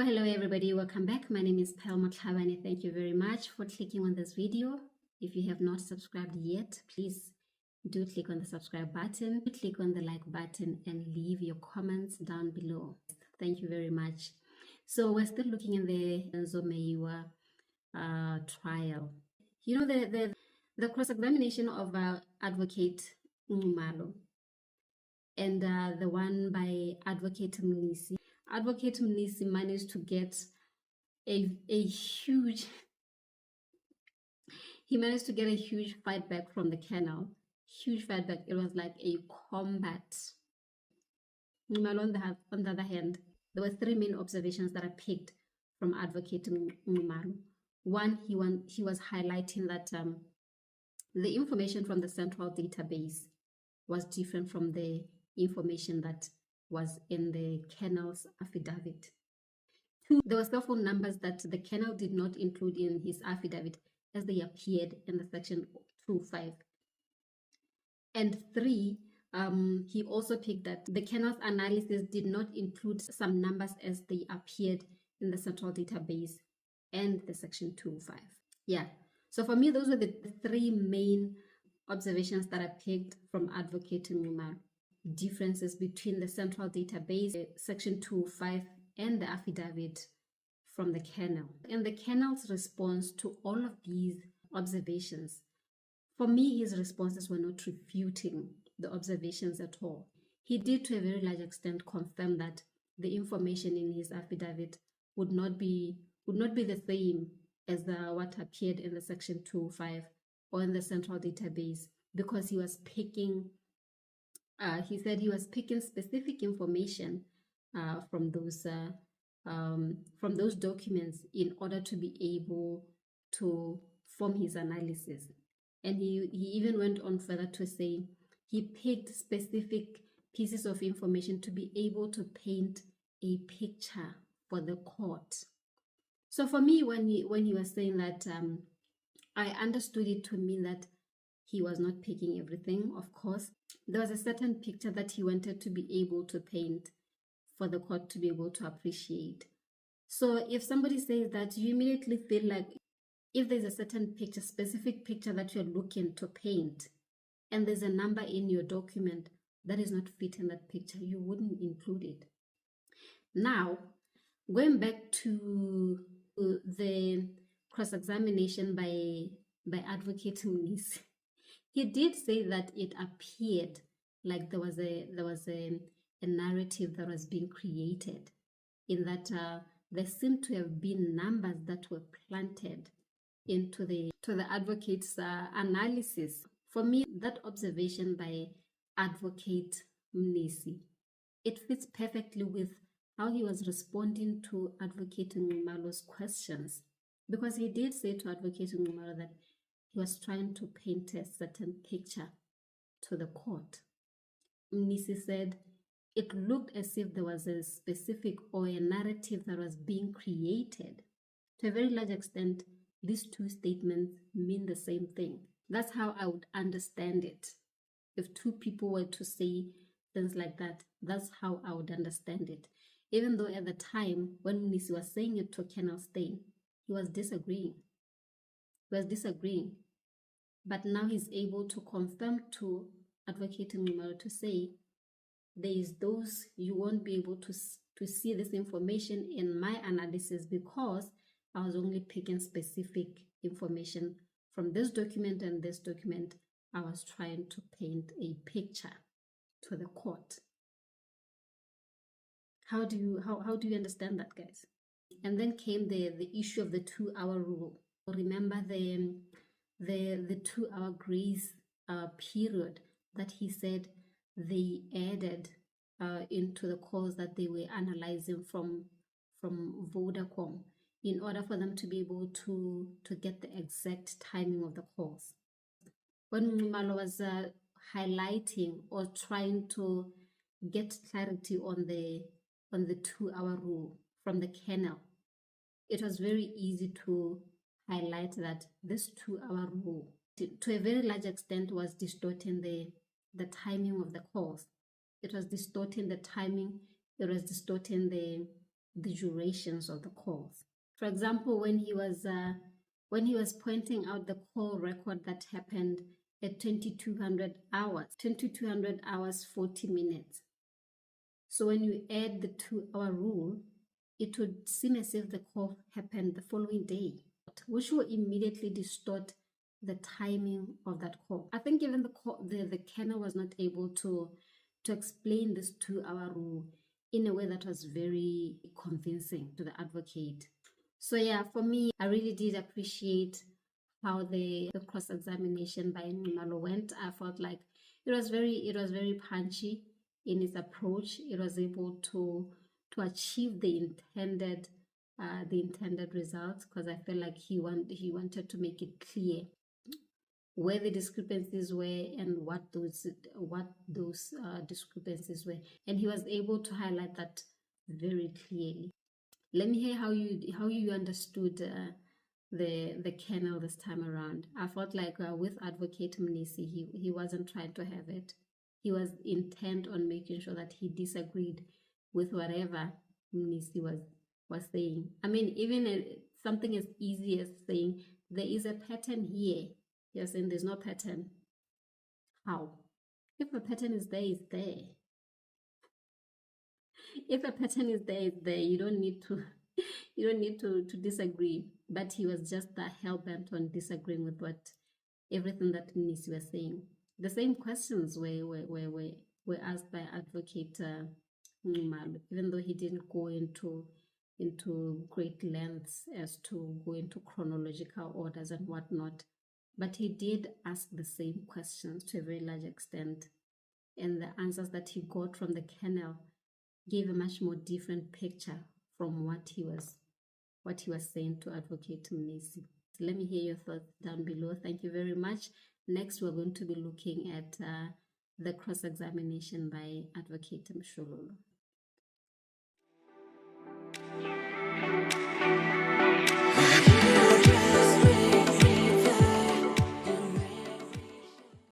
Well, hello everybody, welcome back. My name is Pelma Klavani. Thank you very much for clicking on this video. If you have not subscribed yet, please do click on the subscribe button, click on the like button, and leave your comments down below. Thank you very much. So we're still looking in the Senzo Meyiwa trial. You know, the cross-examination of Advocate Ngumalo and the one by Advocate Mnisi. Advocate Mnisi managed to get a huge fight back from the kennel. Huge fight back. It was like a combat. On the other hand, there were three main observations that I picked from Advocate Ngumalo. One, he was highlighting that the information from the central database was different from the information that was in the kennel's affidavit. Two, there were cell phone numbers that the kennel did not include in his affidavit as they appeared in the section 2.5. And three, he also picked that the kennel's analysis did not include some numbers as they appeared in the central database and the section 2.5. Yeah, so for me, those were the three main observations that I picked from Advocate Ngumalo. Differences between the central database, section 2.5, and the affidavit from the kennel. And the kennel's response to all of these observations, for me, his responses were not refuting the observations at all. He did to a very large extent confirm that the information in his affidavit would not be the same as what appeared in the section 2.5 or in the central database, because he was picking he said he was picking specific information from those documents in order to be able to form his analysis. And he even went on further to say he picked specific pieces of information to be able to paint a picture for the court. So for me, when he was saying that, I understood it to mean that he was not picking everything, of course. There was a certain picture that he wanted to be able to paint for the court to be able to appreciate. So if somebody says that, you immediately feel like if there's a certain picture, specific picture that you're looking to paint, and there's a number in your document that is not fitting that picture, you wouldn't include it. Now, going back to the cross-examination by Advocate Mnisi, he did say that it appeared like there was a narrative that was being created, in that there seemed to have been numbers that were planted into the advocate's analysis. For me, that observation by Advocate Mnisi, it fits perfectly with how he was responding to Advocate Ngumalo's questions, because he did say to Advocate Ngumalo that he was trying to paint a certain picture to the court. Mnisi said it looked as if there was a specific or a narrative that was being created. To a very large extent, these two statements mean the same thing. That's how I would understand it. If two people were to say things like that, that's how I would understand it. Even though at the time when Mnisi was saying it to Colonel Steyn, he was disagreeing. But now he's able to confirm to Advocate Ngumalo to say, there is those, you won't be able to see this information in my analysis because I was only picking specific information from this document and this document. I was trying to paint a picture to the court. How do you understand that, guys? And then came the issue of the 2-hour rule. Remember the 2-hour grace period that he said they added into the calls that they were analyzing from Vodacom in order for them to be able to get the exact timing of the calls. When Ngumalo was highlighting or trying to get clarity on the 2-hour rule from the kennel, it was very easy to highlight that this 2-hour rule, to a very large extent, was distorting the timing of the calls. It was distorting the timing. It was distorting the durations of the calls. For example, when he was pointing out the call record that happened at 2200 hours 40 minutes. So when you add the 2-hour rule, it would seem as if the call happened the following day, which will immediately distort the timing of that call. I think even the kernel was not able to explain this 2-hour rule in a way that was very convincing to the advocate. So yeah, for me, I really did appreciate how the cross-examination by Nxumalo went. I felt like it was very punchy in its approach. It was able to achieve the intended results, because I felt like he wanted to make it clear where the discrepancies were and what those discrepancies were, and he was able to highlight that very clearly. Let me hear how you understood the kernel this time around. I felt like with Advocate Mnisi, he wasn't trying to have it. He was intent on making sure that he disagreed with whatever Mnisi was saying. I mean, even something as easy as saying there is a pattern here. You're saying there's no pattern. How? If a pattern is there, it's there. If a pattern is there, it's there. You don't need to disagree. But he was just hell-bent on disagreeing with everything that Mnisi was saying. The same questions were asked by Advocate Nxumalo, even though he didn't go into great lengths as to go into chronological orders and whatnot. But he did ask the same questions to a very large extent. And the answers that he got from the kernel gave a much more different picture from what he was saying to Advocate Mnisi. So let me hear your thoughts down below. Thank you very much. Next, we're going to be looking at the cross-examination by Advocate Msholoolo.